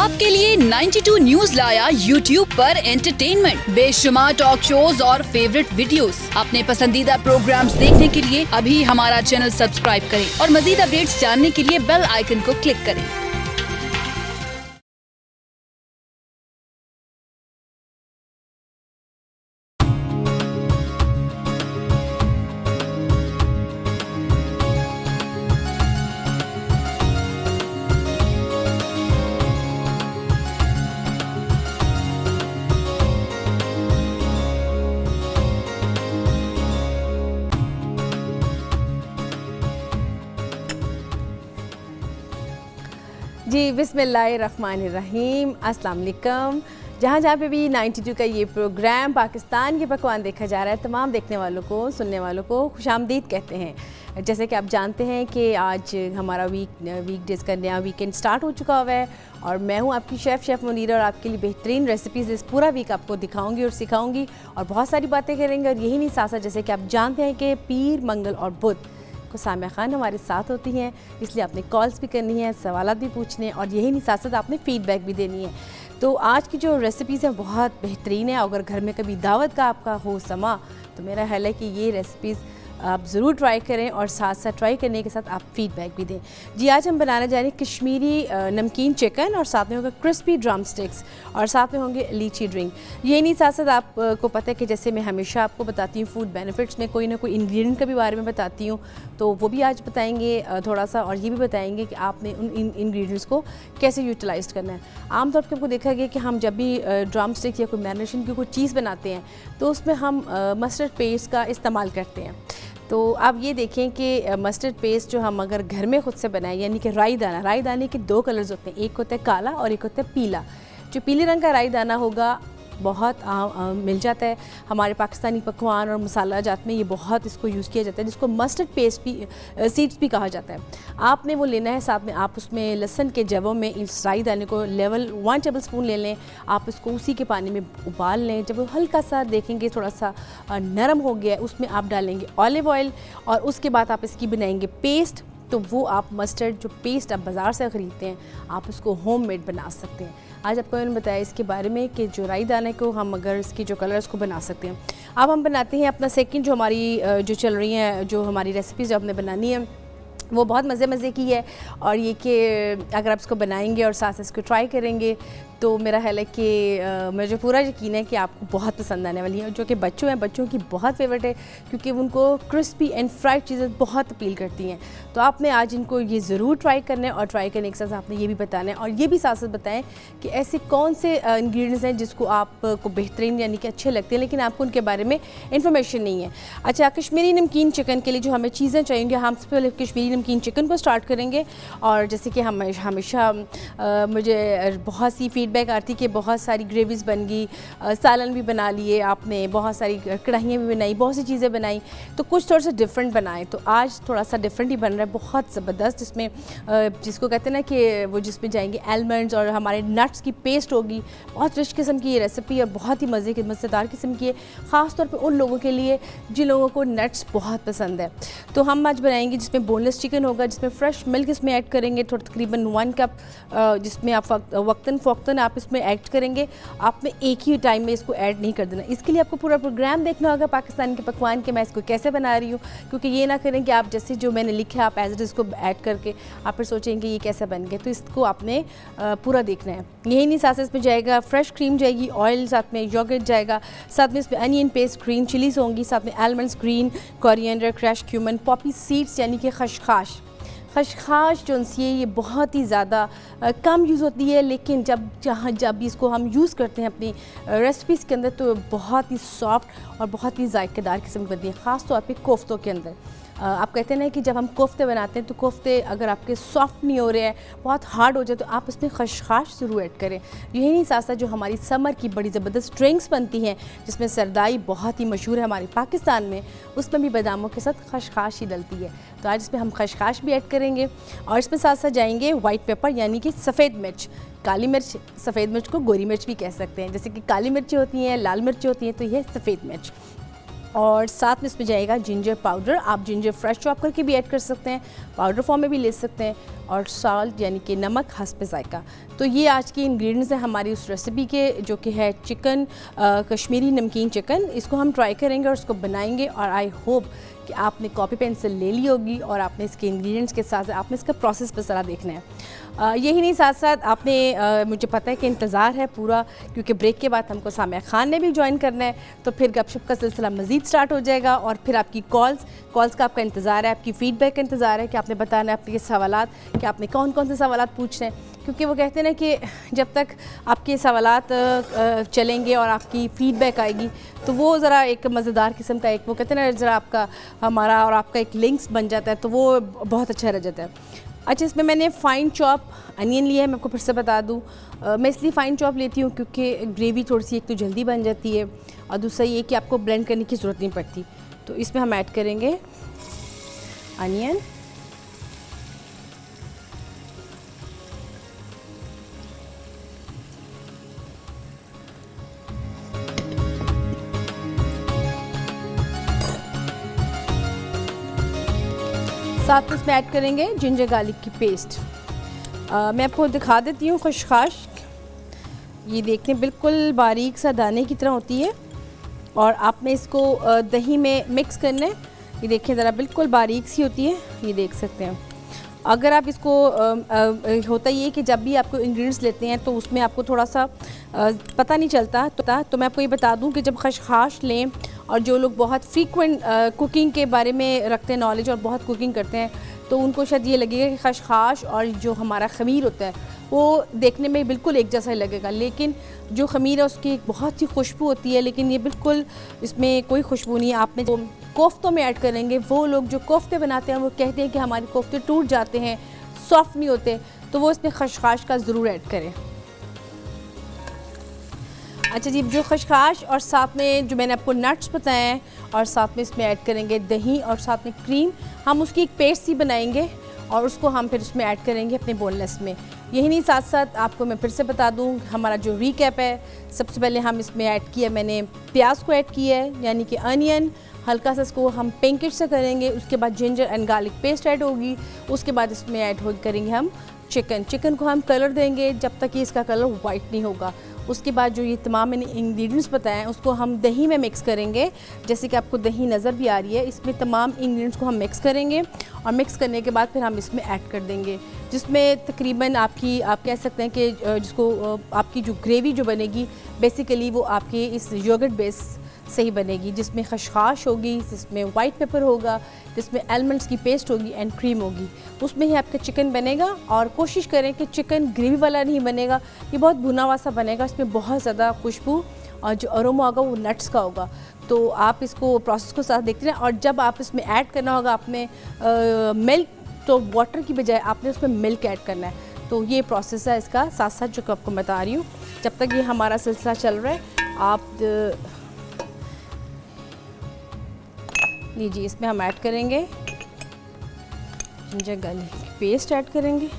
आपके लिए 92 न्यूज लाया यूट्यूब पर एंटरटेनमेंट, बेशुमार टॉक शोज और फेवरेट वीडियोस। अपने पसंदीदा प्रोग्राम्स देखने के लिए अभी हमारा चैनल सब्सक्राइब करें और मजीद अपडेट्स जानने के लिए बेल आइकन को क्लिक करें। जी बिस्मिल्लाहिर्रहमानिर्रहीम, अस्सलाम वालेकुम। जहाँ पे भी 92 का ये प्रोग्राम पाकिस्तान के पकवान देखा जा रहा है, तमाम देखने वालों को, सुनने वालों को खुशामदीद कहते हैं। जैसे कि आप जानते हैं कि आज हमारा वीकडेज़ का नया वीकेंड स्टार्ट हो चुका हुआ है और मैं हूँ आपकी शेफ़ मुनीरा और आपके लिए बेहतरीन रेसिपीज़ इस पूरा वीक आपको दिखाऊंगी और सिखाऊंगी और बहुत सारी बातें करेंगे। और यही नहीं साथ जैसे कि आप जानते हैं कि पीर, मंगल और बुध को सामिया खान हमारे साथ होती हैं, इसलिए आपने कॉल्स भी करनी है, सवालात भी पूछने और यही नहीं साथ आपने फ़ीडबैक भी देनी है। तो आज की जो रेसिपीज़ हैं बहुत बेहतरीन है। अगर घर में कभी दावत का आपका हो समा तो मेरा ख्याल है कि ये रेसिपीज़ आप ज़रूर ट्राई करें और साथ साथ ट्राई करने के साथ आप फीडबैक भी दें। जी आज हम बनाने जा रहे हैं कश्मीरी नमकीन चिकन और साथ में होगा क्रिस्पी ड्रम स्टिक्स और साथ में होंगे लीची ड्रिंक। ये नहीं साथ साथ आपको पता है कि जैसे मैं हमेशा आपको बताती हूँ फूड बेनिफिट्स में कोई ना कोई इंग्रेडिएंट के भी बारे में बताती हूँ, तो वो भी आज बताएंगे थोड़ा सा और ये भी बताएंगे कि आपने उन इंग्रेडिएंट्स को कैसे यूटिलाइज करना है। आमतौर पर आपको देखा गया कि हम जब भी ड्रम स्टिक्स या कोई मैरिनेशन की कोई चीज़ बनाते हैं तो उसमें हम मस्टर्ड पेस्ट का इस्तेमाल करते हैं। तो आप ये देखें कि मस्टर्ड पेस्ट जो हम अगर घर में ख़ुद से बनाएं, यानी कि राई दाने के दो कलर्स होते हैं, एक होता है काला और एक होता है पीला। जो पीले रंग का राई दाना होगा बहुत मिल जाता है हमारे पाकिस्तानी पकवान और मसाला जात में, ये बहुत इसको यूज़ किया जाता है, जिसको मस्टर्ड पेस्ट भी सीड्स भी कहा जाता है। आपने वो लेना है, साथ में आप उसमें लहसुन के जवों में इस राई दाने को लेवल 1 टेबल स्पून ले लें। आप इसको उसी के पानी में उबाल लें। जब वो हल्का सा देखेंगे थोड़ा सा नरम हो गया, उसमें आप डालेंगे ऑलिव ऑयल और उसके बाद आप इसकी बनाएंगे पेस्ट। तो वो आप मस्टर्ड जो पेस्ट आप बाज़ार से ख़रीदते हैं आप उसको होममेड बना सकते हैं। आज आपको मैंने बताया इसके बारे में कि जो राई दाने को हम अगर इसकी जो कलर्स को बना सकते हैं। अब हम बनाते हैं अपना सेकंड जो हमारी जो चल रही हैं, जो हमारी रेसिपीज़ जो आपने बनानी है वो बहुत मज़े की है और ये कि अगर आप इसको बनाएंगे और साथ इसको ट्राई करेंगे तो मेरा ख्याल है कि मुझे पूरा यकीन है कि आपको बहुत पसंद आने वाली है। जो कि बच्चों की बहुत फेवरेट है क्योंकि उनको क्रिस्पी एंड फ्राइड चीज़ें बहुत अपील करती हैं। तो आपने आज इनको ये ज़रूर ट्राई करना है और ट्राई करने के साथ आपने ये भी बताना है और ये भी साथ साथ बताएं कि ऐसे कौन से इंग्रेडिएंट्स हैं जिसको आपको बेहतरीन यानी कि अच्छे लगते हैं लेकिन आपको उनके बारे में इंफॉर्मेशन नहीं है। अच्छा, कश्मीरी नमकीन चिकन के लिए जो हमें चीज़ें चाहिए, हम सबसे पहले कश्मीरी नमकीन चिकन को स्टार्ट करेंगे। और जैसे कि हम हमेशा मुझे बहुत सी फीडबैक आती कि बहुत सारी ग्रेवीज़ बन गई, सालन भी बना लिए आपने, बहुत सारी कढ़ाइयाँ भी बनाई, बहुत सी चीज़ें बनाई, तो कुछ थोड़ा सा डिफरेंट बनाए। तो आज थोड़ा सा डिफरेंट ही बन रहा है, बहुत ज़बरदस्त। जिसमें जिसको कहते हैं ना कि वो जिसमें जाएंगे आलमंड्स और हमारे नट्स की पेस्ट होगी। बहुत रिच किस्म की ये रेसिपी और बहुत ही मज़ेदार किस्म की है, ख़ास तौर पे उन लोगों के लिए जिन लोगों को नट्स बहुत पसंद है। तो हम आज बनाएंगे जिसमें बोनलेस चिकन होगा, जिसमें फ्रेश मिल्क इसमें ऐड करेंगे तकरीबन 1 कप, जिसमें आप वक्तन फ़ौक्तन आप इसमें ऐड करेंगे। आपने एक ही टाइम में इसको ऐड नहीं कर देना। इसके लिए आपको पूरा प्रोग्राम देखना होगा पाकिस्तान के पकवान के मैं इसको कैसे बना रही हूँ, क्योंकि ये ना करें कि आप जैसे जो मैंने लिखा है आप एज इट इसको ऐड करके आप फिर सोचेंगे ये कैसे बन गया। तो इसको आपने पूरा देखना है। यही नहीं, साथ इसमें जाएगा फ्रेश क्रीम जाएगी, ऑयल, साथ में योगर्ट जाएगा, साथ में इसमें अनियन पेस्ट, ग्रीन चिलीज़ होंगी, साथ में almonds, green coriander, crush cumin, Poppy seeds यानी कि खशखाश जो ये बहुत ही ज़्यादा कम यूज़ होती है, लेकिन जब इसको हम यूज़ करते हैं अपनी रेसिपीज़ के अंदर तो बहुत ही सॉफ्ट और बहुत ही जायकेदार किस्म की बनती है, ख़ास तौर पे कोफ्तों के अंदर। आप कहते हैं ना कि जब हम कोफ्ते बनाते हैं तो कोफ्ते अगर आपके सॉफ्ट नहीं हो रहे हैं, बहुत हार्ड हो जाए, तो आप इसमें खशखाश ज़रूर ऐड करें। यही नहीं, साथ साथ जो हमारी समर की बड़ी ज़बरदस्त ड्रिंक्स बनती हैं जिसमें सरदाई बहुत ही मशहूर है हमारे पाकिस्तान में, उसमें भी बादामों के साथ खशखाश ही डलती है। तो आज इसमें हम खशखाश भी ऐड करेंगे और इसमें साथ साथ जाएंगे वाइट पेपर यानी कि सफ़ेद मिर्च। काली मिर्च, सफ़ेद मिर्च को गोरी मिर्च भी कह सकते हैं। जैसे कि काली मिर्ची होती हैं, लाल मिर्ची होती हैं, तो यह सफ़ेद मिर्च। और साथ में इसमें जाएगा जिंजर पाउडर। आप जिंजर फ्रेश चॉप करके भी ऐड कर सकते हैं, पाउडर फॉर्म में भी ले सकते हैं, और साल्ट यानी कि नमक हस्ब जायका। तो ये आज की इंग्रेडिएंट्स हैं हमारी उस रेसिपी के, जो कि है चिकन कश्मीरी नमकीन चिकन। इसको हम ट्राई करेंगे और इसको बनाएंगे, और आई होप कि आपने कॉपी पेंसिल ले ली होगी और आपने इसके इंग्रेडिएंट्स के साथ आपने इसका प्रोसेस पर ज़रा देखना है। यही नहीं, साथ साथ आपने मुझे पता है कि इंतज़ार है पूरा, क्योंकि ब्रेक के बाद हमको सामिया खान ने भी ज्वाइन करना है, तो फिर गपशप का सिलसिला मज़ीद स्टार्ट हो जाएगा, और फिर आपकी कॉल्स का आपका इंतज़ार है, आपकी फ़ीडबैक का इंतज़ार है कि आपने बताना है आपके सवालात कि आपने कौन कौन से सवालात पूछने हैं, क्योंकि वो कहते हैं ना कि जब तक आपके सवालात चलेंगे और आपकी फ़ीडबैक आएगी तो वो ज़रा एक मज़ेदार किस्म का, एक वो कहते हैं ना ज़रा आपका हमारा और आपका एक लिंक्स बन जाता है, तो वो बहुत अच्छा रह जाता है। अच्छा, इसमें मैंने फ़ाइन चॉप अनियन लिया है, मैं आपको फिर से बता दूं। मैं इसलिए फ़ाइन चॉप लेती हूँ क्योंकि ग्रेवी थोड़ी सी एक तो जल्दी बन जाती है, और दूसरा ये कि आपको ब्लेंड करने की ज़रूरत नहीं पड़ती। तो इसमें हम ऐड करेंगे अनियन, साथ में इसमें ऐड करेंगे जिंजर गार्लिक की पेस्ट। मैं आपको दिखा देती हूँ खुशखाश, ये देखने बिल्कुल बारीक सा दाने की तरह होती है, और आपने इसको दही में मिक्स करना है। ये देखें ज़रा बिल्कुल बारीक सी होती है, ये देख सकते हैं। अगर आप इसको होता ये कि जब भी आपको इंग्रेडिएंट्स लेते हैं तो उसमें आपको थोड़ा सा पता नहीं चलता, तो मैं आपको ये बता दूं कि जब खशखाश लें, और जो लोग बहुत फ्रीक्वेंट कुकिंग के बारे में रखते हैं नॉलेज और बहुत कुकिंग करते हैं, तो उनको शायद ये लगेगा कि खशखाश और जो हमारा खमीर होता है वो देखने में बिल्कुल एक जैसा ही लगेगा, लेकिन जो खमीर है उसकी एक बहुत ही खुशबू होती है, लेकिन ये बिल्कुल इसमें कोई खुशबू नहीं है। आपने जो कोफ्तों में ऐड करेंगे, वो लोग जो कोफ्ते बनाते हैं वो कहते हैं कि हमारे कोफ्ते टूट जाते हैं, सॉफ्ट नहीं होते, तो वो इसमें खशखाश का ज़रूर ऐड करें। अच्छा जी, जो खशखाश और साथ में जो मैंने आपको नट्स बताए हैं, और साथ में इसमें ऐड करेंगे दही और साथ में क्रीम। हम उसकी एक पेस्ट सी बनाएंगे और उसको हम फिर उसमें ऐड करेंगे अपने बोनलेस में। यही नहीं, साथ साथ आपको मैं फिर से बता दूं हमारा जो रीकैप है, सबसे पहले हम इसमें ऐड किया, मैंने प्याज को ऐड किया है, यानी कि अनियन, हल्का सा इसको हम पिंकिश से करेंगे, उसके बाद ginger and garlic paste add होगी, उसके बाद इसमें ऐड करेंगे हम चिकन को हम कलर देंगे जब तक कि इसका कलर वाइट नहीं होगा। उसके बाद जो ये तमाम मैंने इंग्रेडिएंट्स बताए हैं उसको हम दही में मिक्स करेंगे, जैसे कि आपको दही नज़र भी आ रही है, इसमें तमाम इंग्रेडिएंट्स को हम मिक्स करेंगे, और मिक्स करने के बाद फिर हम इसमें ऐड कर देंगे, जिसमें तकरीबन आप कह सकते हैं कि जिसको आपकी जो ग्रेवी जो बनेगी बेसिकली वो आपके इस योगर्ट बेस से ही बनेगी, जिसमें खशखाश होगी, जिसमें वाइट पेपर होगा, जिसमें आलमंड्स की पेस्ट होगी एंड क्रीम होगी, उसमें ही आपका चिकन बनेगा। और कोशिश करें कि चिकन ग्रेवी वाला नहीं बनेगा, ये बहुत भुना हुआ सा बनेगा, इसमें बहुत ज़्यादा खुशबू और जो अरोमा होगा वो नट्स का होगा। तो आप इसको प्रोसेस को साथ देखते रहें, और जब आप इसमें ऐड करना होगा आपने मिल्क, तो वाटर की बजाय आपने उसमें मिल्क ऐड करना है। तो ये प्रोसेस है इसका, साथ साथ जो आपको बता रही हूँ। जब तक ये हमारा सिलसिला चल रहा है, आप लीजिए, इसमें हम ऐड करेंगे जिंजर गार्लिक पेस्ट ऐड करेंगे,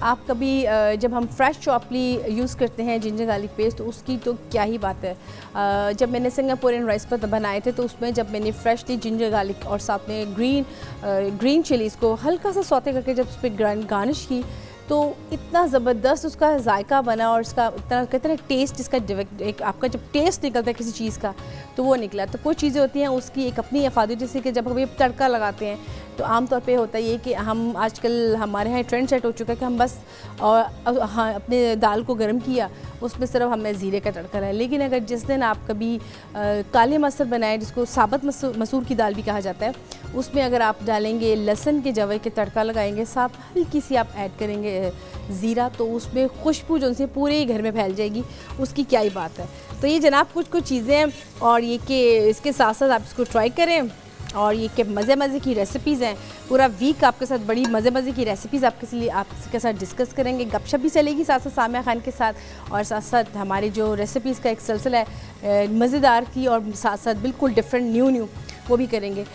आप कभी जब हम फ्रेश चॉपली यूज़ करते हैं जिंजर गार्लिक पेस्ट, तो उसकी तो क्या ही बात है। जब मैंने सिंगापुरियन राइस पर बनाए थे तो उसमें जब मैंने फ्रेशली जिंजर गार्लिक और साथ में ग्रीन चिलीज़ को हल्का सा सौते करके जब उस पर गार्निश की, तो इतना ज़बरदस्त उसका जायका बना, और इसका इतना कहते हैं टेस्ट, इसका एक आपका जब टेस्ट निकलता है किसी चीज़ का तो वो निकला। तो कुछ चीज़ें होती हैं उसकी एक अपनी अफादत, जैसे कि जब हम तड़का लगाते हैं तो आमतौर पे होता है ये कि हम आजकल हमारे यहाँ ट्रेंड सेट हो चुका है कि हम बस हाँ अपने दाल को गर्म किया, उसमें सिर्फ हमने ज़ीरे का तड़का लगाया। लेकिन अगर जिस दिन आप कभी काले मसर बनाए, जिसको साबुत मसूर की दाल भी कहा जाता है, उसमें अगर आप डालेंगे लहसुन के जवे के तड़का लगाएंगे, साथ हल्की सी आप ऐड करेंगे ज़ीरा, तो उसमें खुशबू जो से पूरे ही घर में फैल जाएगी, उसकी क्या ही बात है। तो ये जनाब कुछ चीज़ें हैं, और ये कि इसके साथ साथ आप इसको ट्राई करें, और ये कि मज़े की रेसिपीज़ हैं। पूरा वीक आपके साथ बड़ी मज़े की रेसिपीज़ आपके साथ डिस्कस करेंगे, गपशप भी चलेगी साथ साथ सामिया खान के साथ, और साथ साथ हमारे जो रेसिपीज़ का एक सिलसिला है मज़ेदार की, और साथ साथ बिल्कुल डिफरेंट न्यू वो भी करेंगे।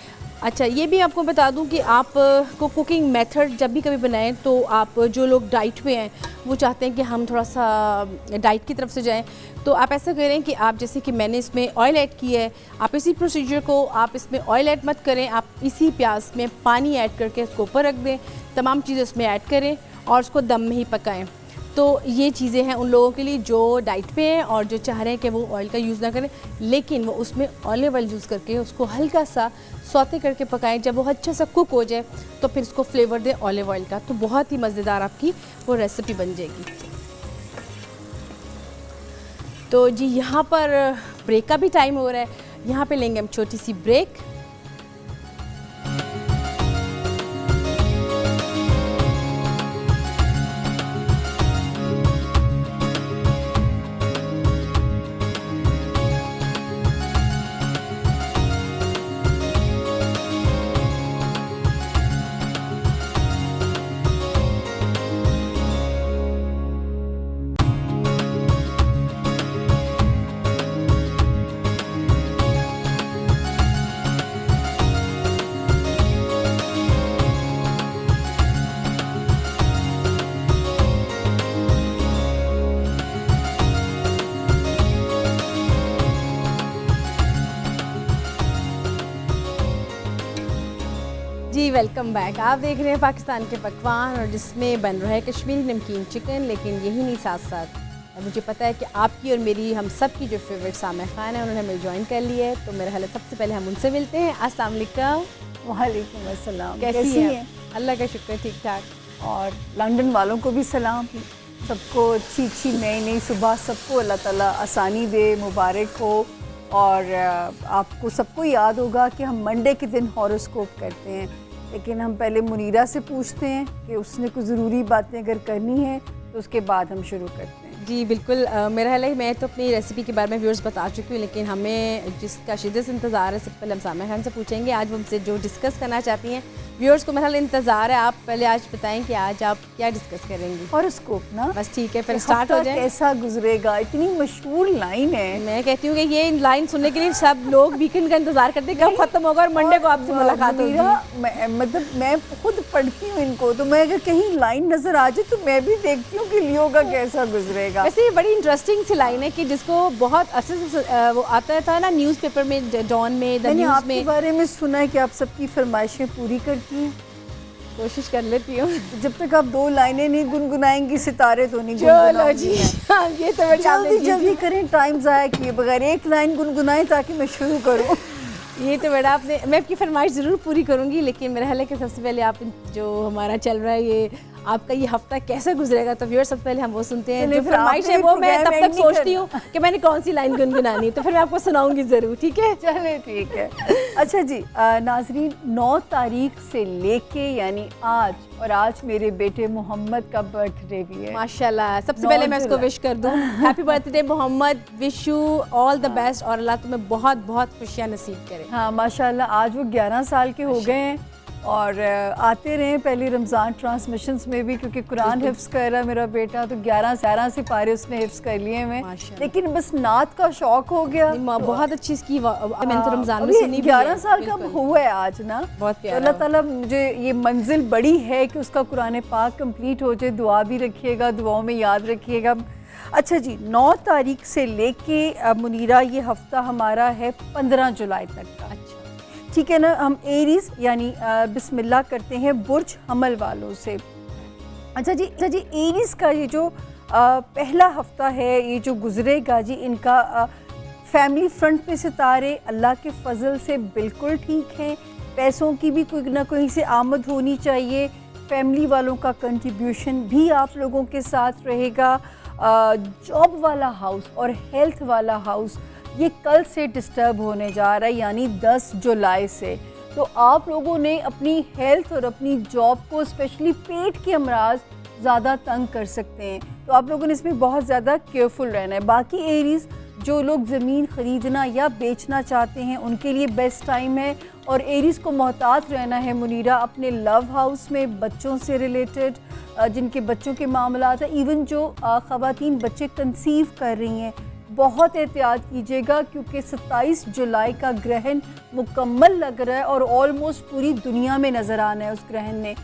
अच्छा, ये भी आपको बता दूं कि आप को कुकिंग मेथड जब भी कभी बनाएं तो आप जो लोग डाइट पे हैं वो चाहते हैं कि हम थोड़ा सा डाइट की तरफ से जाएं, तो आप ऐसा करें कि आप जैसे कि मैंने इसमें ऑयल ऐड किया है, आप इसी प्रोसीजर को आप इसमें ऑयल ऐड मत करें, आप इसी प्याज में पानी ऐड करके इसको ऊपर रख दें, तमाम चीज़ें उसमें ऐड करें और उसको दम में ही पकाएं। तो ये चीज़ें हैं उन लोगों के लिए जो डाइट पे हैं और जो चाह रहे हैं कि वो ऑयल का यूज़ ना करें, लेकिन वो उसमें ऑलिव ऑयल यूज़ करके उसको हल्का सा सौते करके पकाएं। जब वो अच्छा सा कुक हो जाए तो फिर उसको फ्लेवर दें ऑलिव ऑयल का, तो बहुत ही मज़ेदार आपकी वो रेसिपी बन जाएगी। तो जी यहाँ पर ब्रेक का भी टाइम हो रहा है, यहाँ पे लेंगे हम छोटी सी ब्रेक। जी वेलकम बैक। आप देख रहे हैं पाकिस्तान के पकवान और जिसमें बन रहा है कश्मीरी नमकीन चिकन, लेकिन यही नहीं साथ साथ मुझे पता है कि आपकी और मेरी हम सब की जो फेवरेट सामह खान है उन्होंने हमें ज्वाइन कर लिया है, तो मेरा ख्याल है सबसे पहले हम उनसे मिलते हैं। अस्सलाम वालेकुम। वालेकुम अस्सलाम। कैसी हैं? अल्लाह का शुक्र ठीक ठाक। और लंदन वालों को भी सलाम, सबको अच्छी अच्छी नई नई सुबह, सबको अल्लाह ताला आसानी दे, मुबारक हो। और आपको सबको याद होगा कि हम मंडे के दिन हॉरोस्कोप करते हैं, लेकिन हम पहले मुनीरा से पूछते हैं कि उसने कुछ ज़रूरी बातें अगर करनी है तो उसके बाद हम शुरू करते हैं। जी बिल्कुल, मेरा ख्याल है मैं तो अपनी रेसिपी के बारे में व्यूअर्स बता चुकी हूँ, लेकिन हमें जिसका शिद्दत से इंतज़ार है सबसे पहले हम सामह खान से पूछेंगे आज वो हमसे जो डिस्कस करना चाहती हैं। व्यूअर्स को मेरा ख्याल इंतज़ार है, आप पहले आज बताएं कि आज आप क्या डिस्कस करेंगी। हॉरोस्कोप ना, बस ठीक है, फिर स्टार्ट हो जाए। कैसा गुजरेगा, इतनी मशहूर लाइन है। मैं कहती हूँ कि ये लाइन सुनने के लिए सब लोग वीकेंड का इंतजार करते हैं कब खत्म होगा और मंडे को आपसे मुलाकात होगी। मतलब मैं खुद पढ़ती हूँ इनको, तो मैं अगर कहीं लाइन नजर आ जाए तो मैं भी देखती हूँ कि लियो का कैसा गुजरेगा। वैसे ये बड़ी इंटरेस्टिंग सी लाइन है कि जिसको बहुत असर वो आता था ना न्यूज़पेपर में, डॉन में, द न्यूज़ आपके में। बारे में सुना है कि आप सबकी फरमाइशें पूरी करती हैं। कोशिश कर लेती हूँ। जब तक आप 2 लाइनें नहीं गुनगुनाएंगी सितारे तो नहीं चलो जी, हाँ, ये तो बड़ी जल्दी जल्दी करें, टाइम ज़ाया किए बगैर 1 लाइन गुनगुनाएं ताकि मैं शुरू करूँ। ये तो बड़ा आपने, मैं आपकी फरमाइश ज़रूर पूरी करूँगी, लेकिन मेरा ख्याल है कि सबसे पहले आप जो हमारा चल रहा है ये आपका ये हफ्ता कैसा गुजरेगा, तो व्यूअर्स सबसे पहले हम वो सुनते हैं। जो फरमाइश है वो मैं तब तक सोचती हूँ कि मैंने कौन सी लाइन गुनगुनानी है, तो फिर मैं आपको सुनाऊंगी ज़रूर, ठीक है? चले ठीक है। अच्छा जी नाजरीन, 9 तारीख से लेके यानी आज, और आज मेरे बेटे मोहम्मद का बर्थडे भी है। माशाल्लाह, सबसे पहले मैं उसको विश कर दूँ happy birthday Mohammed, wish you all the best और अल्लाह तुम्हें बहुत बहुत खुशियाँ नसीब करे। हाँ माशाल्लाह, आज वो 11 साल के हो गए हैं और आते रहे पहले रमज़ान ट्रांसमिशंस में भी, क्योंकि कुरान हिफ्ज़ कर रहा है मेरा बेटा, तो 11 सिपारे उसने हिफ्ज़ कर लिए हैं, लेकिन बस नात का शौक हो गया। बहुत अच्छी इसकी मैंने तो रमज़ान में सुनी। 11 साल का हुआ है आज ना, बहुत प्यारा। अल्लाह ताला मुझे ये मंजिल बड़ी है कि उसका कुरान पाक कंप्लीट हो जाए। दुआ भी रखिएगा, दुआओं में याद रखिएगा। अच्छा जी, 9 तारीख से लेके मुनीरा ये हफ्ता हमारा है 15 जुलाई तक का। ठीक है ना, हम एरीज यानी बिस्मिल्लाह करते हैं बुर्ज हमल वालों से। अच्छा जी, एरीज का ये जो पहला हफ्ता है, ये जो गुजरेगा जी, इनका फैमिली फ्रंट पे सितारे अल्लाह के फजल से बिल्कुल ठीक हैं। पैसों की भी कोई ना कोई से आमद होनी चाहिए। फैमिली वालों का कंट्रीब्यूशन भी आप लोगों के साथ रहेगा। जॉब वाला हाउस और हेल्थ वाला हाउस ये कल से डिस्टर्ब होने जा रहा है, यानी 10 जुलाई से। तो आप लोगों ने अपनी हेल्थ और अपनी जॉब को, स्पेशली पेट के अमराज ज़्यादा तंग कर सकते हैं, तो आप लोगों ने इसमें बहुत ज़्यादा केयरफुल रहना है। बाकी एरीज़ जो लोग ज़मीन ख़रीदना या बेचना चाहते हैं उनके लिए बेस्ट टाइम है। और एरीज़ को मोहतात रहना है मुनीरा अपने लव हाउस में, बच्चों से रिलेटेड, जिनके बच्चों के मामलात हैं, इवन जो ख़वातीन बच्चे कंसीव कर रही हैं, बहुत एहतियात कीजिएगा क्योंकि 27 जुलाई का ग्रहण मुकम्मल लग रहा है और ऑलमोस्ट पूरी दुनिया में नज़र आना है उस ग्रहण ने।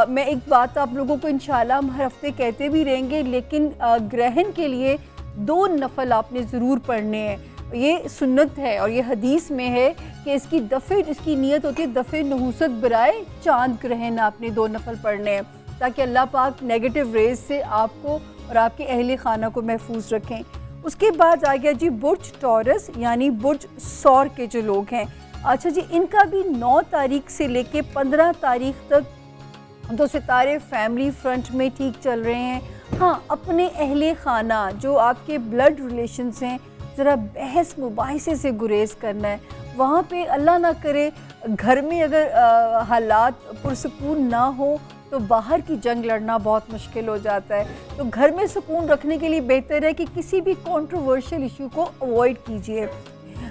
मैं एक बात आप लोगों को इंशाल्लाह हम हर हफ्ते कहते भी रहेंगे, लेकिन ग्रहण के लिए 2 नफल आपने ज़रूर पढ़ने हैं। ये सुन्नत है और ये हदीस में है कि इसकी नीयत होती है दफ़े नहूसत बराए चांद ग्रहण। आपने 2 नफल पढ़ने हैं ताकि अल्लाह पाक नेगेटिव रेज से आपको और आपके अहले खाना को महफूज रखें। उसके बाद आ गया जी बुर्ज टॉरस यानी बुर्ज सौर के जो लोग हैं। अच्छा जी, इनका भी 9 तारीख से लेके 15 तारीख तक 2 सितारे फैमिली फ्रंट में ठीक चल रहे हैं। हाँ, अपने अहले खाना जो आपके ब्लड रिलेशंस हैं ज़रा बहस मुबाहिसे से गुरेज करना है। वहाँ पे अल्लाह ना करे घर में अगर हालात पुरसुकून ना हो तो बाहर की जंग लड़ना बहुत मुश्किल हो जाता है। तो घर में सुकून रखने के लिए बेहतर है कि किसी भी कंट्रोवर्शियल इशू को अवॉइड कीजिए।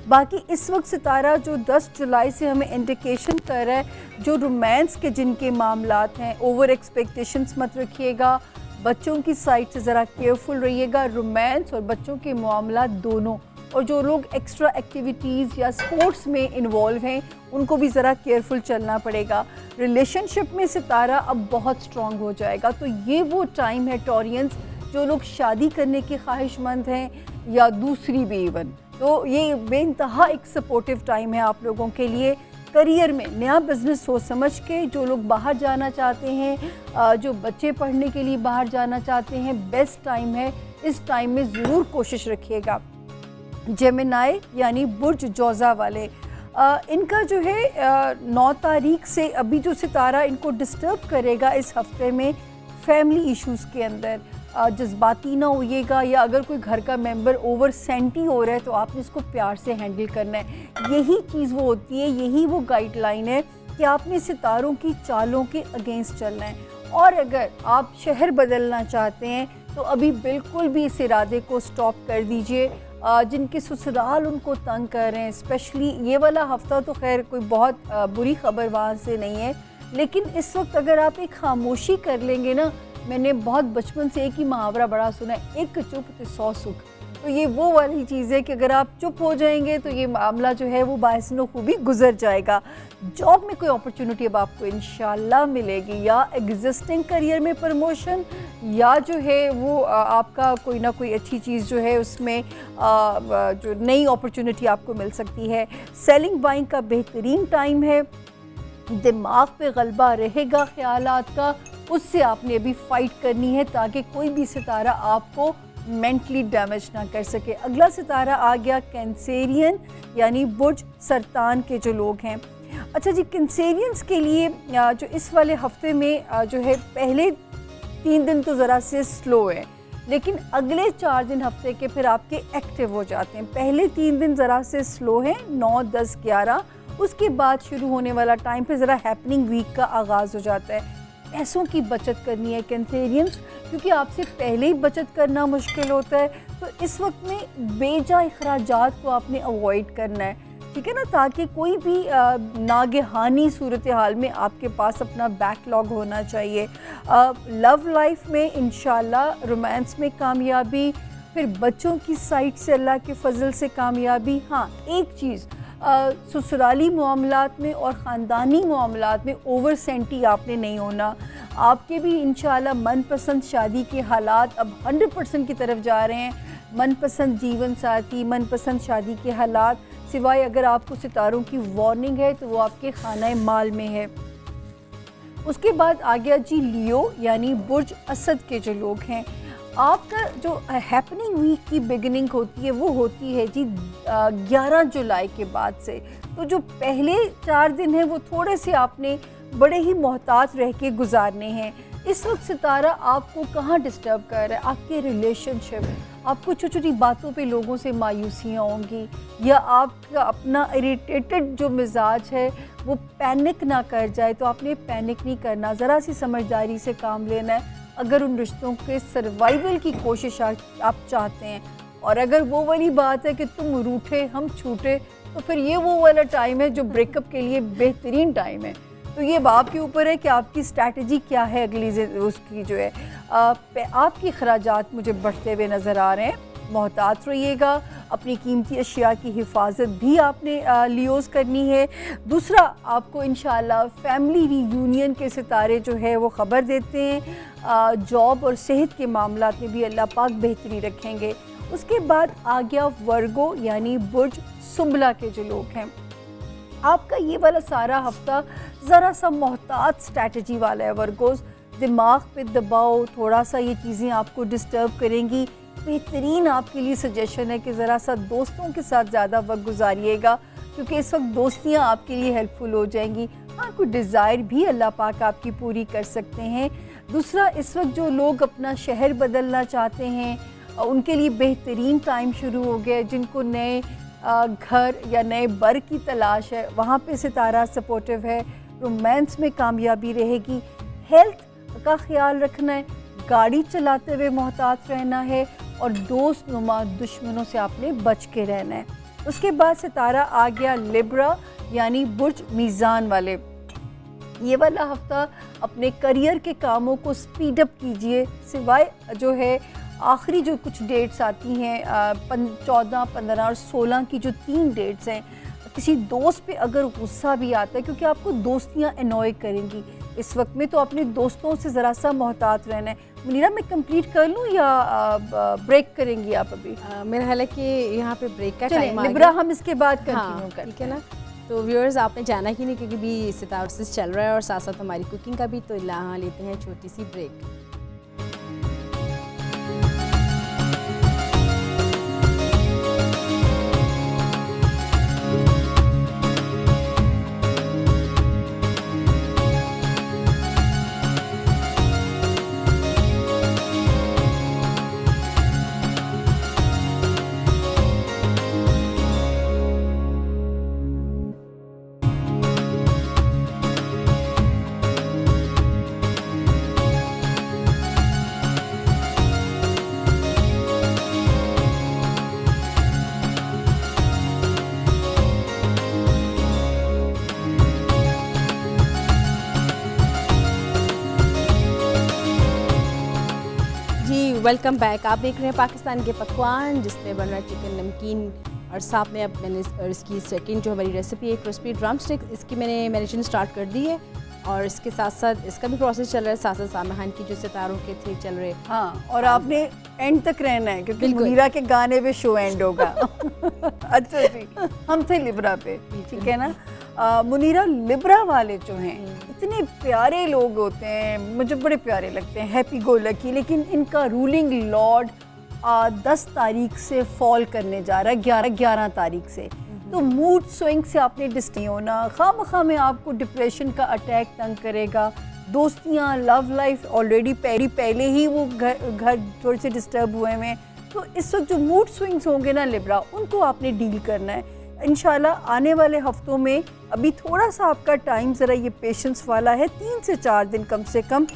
बाकी इस वक्त सितारा जो 10 जुलाई से हमें इंडिकेशन कर रहा है, जो रोमांस के जिनके मामलात हैं, ओवर एक्सपेक्टेशंस मत रखिएगा, बच्चों की साइड से ज़रा केयरफुल रहिएगा, रोमांस और बच्चों के मामलात दोनों। और जो लोग एक्स्ट्रा एक्टिविटीज़ या स्पोर्ट्स में इन्वॉल्व हैं उनको भी ज़रा केयरफुल चलना पड़ेगा। रिलेशनशिप में सितारा अब बहुत स्ट्रॉन्ग हो जाएगा। तो ये वो टाइम है टॉरियंस, जो लोग शादी करने के ख्वाहिशमंद हैं या दूसरी भी इवन, तो ये बेइंतहा एक सपोर्टिव टाइम है आप लोगों के लिए। करियर में नया बिज़नेस सोच समझ के जो लोग बाहर जाना चाहते हैं, जो बच्चे पढ़ने के लिए बाहर जाना चाहते हैं, बेस्ट टाइम है। इस टाइम में ज़रूर कोशिश रखिएगा। जेमिनाई यानी बुर्ज जौज़ा वाले, इनका जो है 9 तारीख से अभी जो सितारा इनको डिस्टर्ब करेगा इस हफ्ते में फैमिली इश्यूज़ के अंदर। जज्बाती ना होइएगा, या अगर कोई घर का मेंबर ओवर सेंटी हो रहा है तो आपने इसको प्यार से हैंडल करना है। यही चीज़ वो होती है, यही वो गाइडलाइन है कि आपने सितारों की चालों के अगेंस्ट चलना है। और अगर आप शहर बदलना चाहते हैं तो अभी बिल्कुल भी इस इरादे को स्टॉप कर दीजिए। जिनके ससुराल उनको तंग कर रहे हैं, स्पेशली ये वाला हफ्ता तो खैर कोई बहुत बुरी खबर वहाँ से नहीं है, लेकिन इस वक्त अगर आप एक खामोशी कर लेंगे ना, मैंने बहुत बचपन से एक ही मुहावरा बड़ा सुना है, एक चुप तो 100 सुख। तो ये वो वाली चीज़ है कि अगर आप चुप हो जाएंगे तो ये मामला जो है वो बाइसनो खूबी गुजर जाएगा। जॉब में कोई अपॉर्चुनिटी अब आपको इंशाल्लाह मिलेगी, या एग्जिस्टिंग करियर में प्रमोशन, या जो है वो आपका कोई ना कोई अच्छी चीज़ जो है उसमें जो नई अपॉर्चुनिटी आपको मिल सकती है। सेलिंग बाइंग का बेहतरीन टाइम है। दिमाग पे गलबा रहेगा ख्यालात का, उससे आपने अभी फाइट करनी है ताकि कोई भी सितारा आपको मेंटली डैमेज ना कर सके। अगला सितारा आ गया कैंसेरियन यानी बुर्ज सरतान के जो लोग हैं। अच्छा जी, कैंसेरियंस के लिए जो इस वाले हफ्ते में जो है पहले 3 दिन तो ज़रा से स्लो है, लेकिन अगले 4 दिन हफ्ते के फिर आपके एक्टिव हो जाते हैं। पहले 3 दिन ज़रा से स्लो है, 9, 10, 11, उसके बाद शुरू होने वाला टाइम पे ज़रा हैपनिंग वीक का आगाज़ हो जाता है। पैसों की बचत करनी है कैंसेरियंस, क्योंकि आपसे पहले ही बचत करना मुश्किल होता है। तो इस वक्त में बेजा अखराजात को आपने अवॉइड करना है, ठीक है ना, ताकि कोई भी नागहानी सूरत हाल में आपके पास अपना बैकलॉग होना चाहिए। लव लाइफ में इंशाल्लाह रोमांस में कामयाबी, फिर बच्चों की साइड से अल्लाह के फजल से कामयाबी। हाँ, एक चीज़, ससुराली मामलात में और ख़ानदानी मामलात में ओवर सेंटी आपने नहीं होना। आपके भी इंशाल्लाह मनपसंद शादी के हालात अब 100% की तरफ जा रहे हैं। मनपसंद जीवन साथी, मनपसंद शादी के हालात, सिवाय अगर आपको सितारों की वार्निंग है तो वो आपके खाना माल में है। उसके बाद आ गया जी लियो यानी बुर्ज असद के जो लोग हैं। आपका जो हैपनिंग वीक की बिगिनिंग होती है वो होती है जी 11 जुलाई के बाद से। तो जो पहले 4 दिन हैं वो थोड़े से आपने बड़े ही मोहतात रह के गुजारने हैं। इस वक्त सितारा आपको कहाँ डिस्टर्ब कर रहा है? आपके रिलेशनशिप, आपको छोटी छोटी बातों पे लोगों से मायूसियाँ होंगी, या आपका अपना इरिटेटेड जो मिजाज है वो पैनिक ना कर जाए। तो आपने पैनिक नहीं करना, ज़रा सी समझदारी से काम लेना है अगर उन रिश्तों के सर्वाइवल की कोशिश आप चाहते हैं। और अगर वो वाली बात है कि तुम रूठे हम छूटे, तो फिर ये वो वाला टाइम है जो ब्रेकअप के लिए बेहतरीन टाइम है। तो ये बाप के ऊपर है कि आपकी स्ट्रैटेजी क्या है अगली उसकी जो है। आपकी खराजात मुझे बढ़ते हुए नज़र आ रहे हैं। मोहतात रहिएगा। अपनी कीमती अशिया की हिफाजत भी आपने लियोज़ करनी है। दूसरा, आपको इंशाल्लाह फैमिली रीयूनियन के सितारे जो है वो ख़बर देते हैं। जॉब और सेहत के मामलात में भी अल्लाह पाक बेहतरी रखेंगे। उसके बाद आ गया वर्गो यानी बुर्ज सुंबला के जो लोग हैं, आपका ये वाला सारा हफ्ता ज़रा सा मोहतात स्ट्रैटेजी वाला है। वर्गोस, दिमाग पे दबाव, थोड़ा सा ये चीज़ें आपको डिस्टर्ब करेंगी। बेहतरीन आपके लिए सजेशन है कि ज़रा सा दोस्तों के साथ ज़्यादा वक्त गुजारिएगा, क्योंकि इस वक्त दोस्तियाँ आपके लिए हेल्पफुल हो जाएंगी। हाँ, कोई डिज़ायर भी अल्लाह पाक आपकी पूरी कर सकते हैं। दूसरा, इस वक्त जो लोग अपना शहर बदलना चाहते हैं उनके लिए बेहतरीन टाइम शुरू हो गया है। जिनको नए घर या नए बर की तलाश है, वहाँ पे सितारा सपोर्टिव है। रोमांस में कामयाबी रहेगी। हेल्थ का ख्याल रखना है, गाड़ी चलाते हुए मोहतात रहना है, और दोस्त नुमा दुश्मनों से आपने बच के रहना है। उसके बाद सितारा आ गया लिब्रा यानी बुर्ज मीज़ान वाले। ये वाला हफ्ता अपने करियर के कामों को स्पीड अप कीजिए। सिवाय जो है आखिरी जो कुछ डेट्स आती हैं 14, 15 और 16 की जो 3 डेट्स हैं, किसी दोस्त पे अगर गुस्सा भी आता है, क्योंकि आपको दोस्तियां एनॉय करेंगी इस वक्त में, तो अपने दोस्तों से ज़रा सा मोहतात रहना है। मुनीरा, मैं कंप्लीट कर लूँ या ब्रेक करेंगी आप अभी? मेरा ख्याल है कि यहाँ पे ब्रेक का टाइम आ लिब्रा गया। हम इसके बाद कंटिन्यू हाँ, करते ठीक है ना। तो व्यूअर्स, आपने जाना ही नहीं, क्योंकि भी सितारा चल रहा है और साथ साथ हमारी कुकिंग का भी। तो यहाँ लेते हैं छोटी सी ब्रेक। Welcome back. आप देख रहे हैं पाकिस्तान के पकवान, जिसमें बन रहा है चिकन नमकीन, और साथ में अब मैंने इसकी सेकंड जो हमारी रेसिपी है क्रिस्पी ड्रम स्टिक, इसकी मैंने मैरिनेशन स्टार्ट कर दी है, और इसके साथ साथ इसका भी प्रोसेस चल रहा है। साथ साथ सामहान की जो सितारों के थे चल रहे। हाँ, और आपने एंड तक रहना है, क्योंकि मुनीरा के गाने पे शो एंड होगा। अच्छा जी, हम थे लिब्रा पे, ठीक है ना। मुनीरा, लिब्रा वाले जो हैं इतने प्यारे लोग होते हैं, मुझे बड़े प्यारे लगते हैं, हैप्पी गो लकी। लेकिन इनका रूलिंग लॉर्ड 10 तारीख से फॉल करने जा रहा है, 11 तारीख से। तो मूड स्विंग से आपने डिस्टर्ब नहीं होना। खामखा में आपको डिप्रेशन का अटैक तंग करेगा। दोस्तियाँ, लव लाइफ ऑलरेडी पहले ही वो घर थोड़े से डिस्टर्ब हुए हैं। तो इस वक्त जो मूड स्विंग्स होंगे ना लिब्रा, उनको आपने डील करना है। इंशाल्लाह आने वाले हफ्तों में, अभी थोड़ा सा आपका टाइम ज़रा ये पेशेंस वाला है, 3 से 4 दिन कम से कम।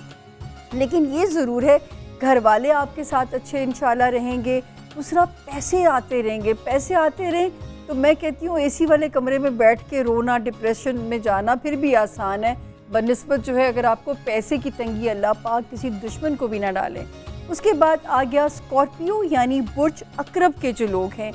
लेकिन ये ज़रूर है, घर वाले आपके साथ अच्छे इंशाल्लाह रहेंगे। दूसरा, पैसे आते रहेंगे। पैसे आते रहें तो मैं कहती हूँ एसी वाले कमरे में बैठ के रोना, डिप्रेशन में जाना फिर भी आसान है, बनिस्बत जो है अगर आपको पैसे की तंगी अल्लाह पाक किसी दुश्मन को भी ना डालें। उसके बाद आ गया स्कॉर्पियो यानी बुर्ज अकरब के जो लोग हैं।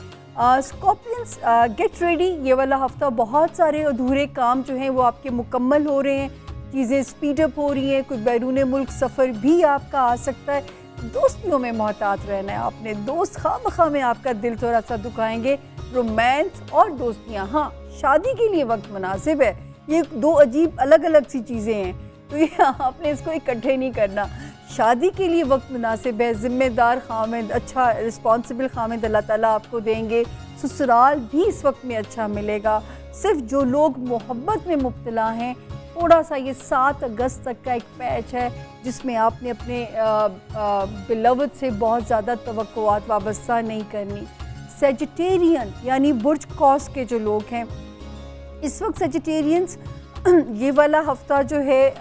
Scorpions, get ready. ये वाला हफ्ता बहुत सारे अधूरे काम जो हैं वो आपके मुकम्मल हो रहे हैं, चीज़ें स्पीड अप हो रही हैं। कोई बैरून मुल्क सफ़र भी आपका आ सकता है। दोस्तियों में मोहतात रहना है आपने। दोस्त खामखा में आपका दिल थोड़ा सा दुखाएंगे। रोमांस और दोस्तियाँ, हाँ, शादी के लिए वक्त मुनासिब है। ये 2 अजीब अलग अलग सी चीज़ें हैं, तो ये आपने इसको इकट्ठे नहीं करना। शादी के लिए वक्त मुनासिब है। ज़िम्मेदार खामिद, अच्छा रिस्पॉन्सिबल खामिद अल्लाह ताला आपको देंगे। ससुराल भी इस वक्त में अच्छा मिलेगा। सिर्फ जो लोग मोहब्बत में मुब्तला हैं, थोड़ा सा ये 7 अगस्त तक का एक पैच है जिसमें आपने अपने बिलवद से बहुत ज़्यादा तवक्कुआत वाबस्ता नहीं करनी। सेजिटेरियन यानी बुर्ज कॉस के जो लोग हैं, इस वक्त सेजिटेरियंस ये वाला हफ्ता जो है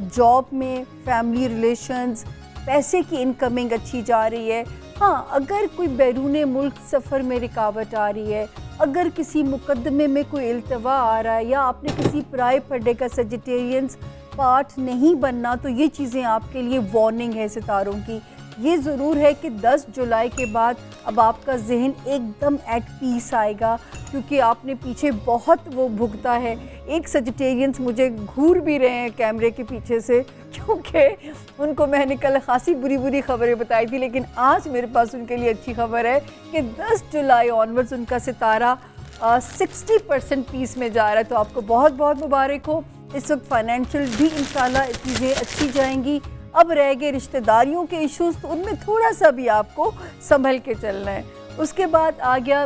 जॉब में, फैमिली रिलेशंस, पैसे की इनकमिंग अच्छी जा रही है। हाँ, अगर कोई बैरून मुल्क सफ़र में रुकावट आ रही है, अगर किसी मुकदमे में कोई इल्तवा आ रहा है, या आपने किसी पराए पर्दे का सेजिटेरियंस पार्ट नहीं बनना, तो ये चीज़ें आपके लिए वार्निंग है सितारों की ये ज़रूर है कि 10 जुलाई के बाद अब आपका जहन एकदम एट पीस आएगा, क्योंकि आपने पीछे बहुत वो भुगता है। एक सजिटेरियंस मुझे घूर भी रहे हैं कैमरे के पीछे से, क्योंकि उनको मैंने कल खासी बुरी बुरी खबरें बताई थी, लेकिन आज मेरे पास उनके लिए अच्छी खबर है कि 10 जुलाई ऑनवर्ड्स उनका सितारा 60% पीस में जा रहा है। तो आपको बहुत बहुत मुबारक हो। इस वक्त फाइनेंशियल भी इंशाल्लाह चीज़ें अच्छी जाएंगी। अब रह गए रिश्तेदारियों के इश्यूज, तो उनमें थोड़ा सा भी आपको संभल के चलना है। उसके बाद आ गया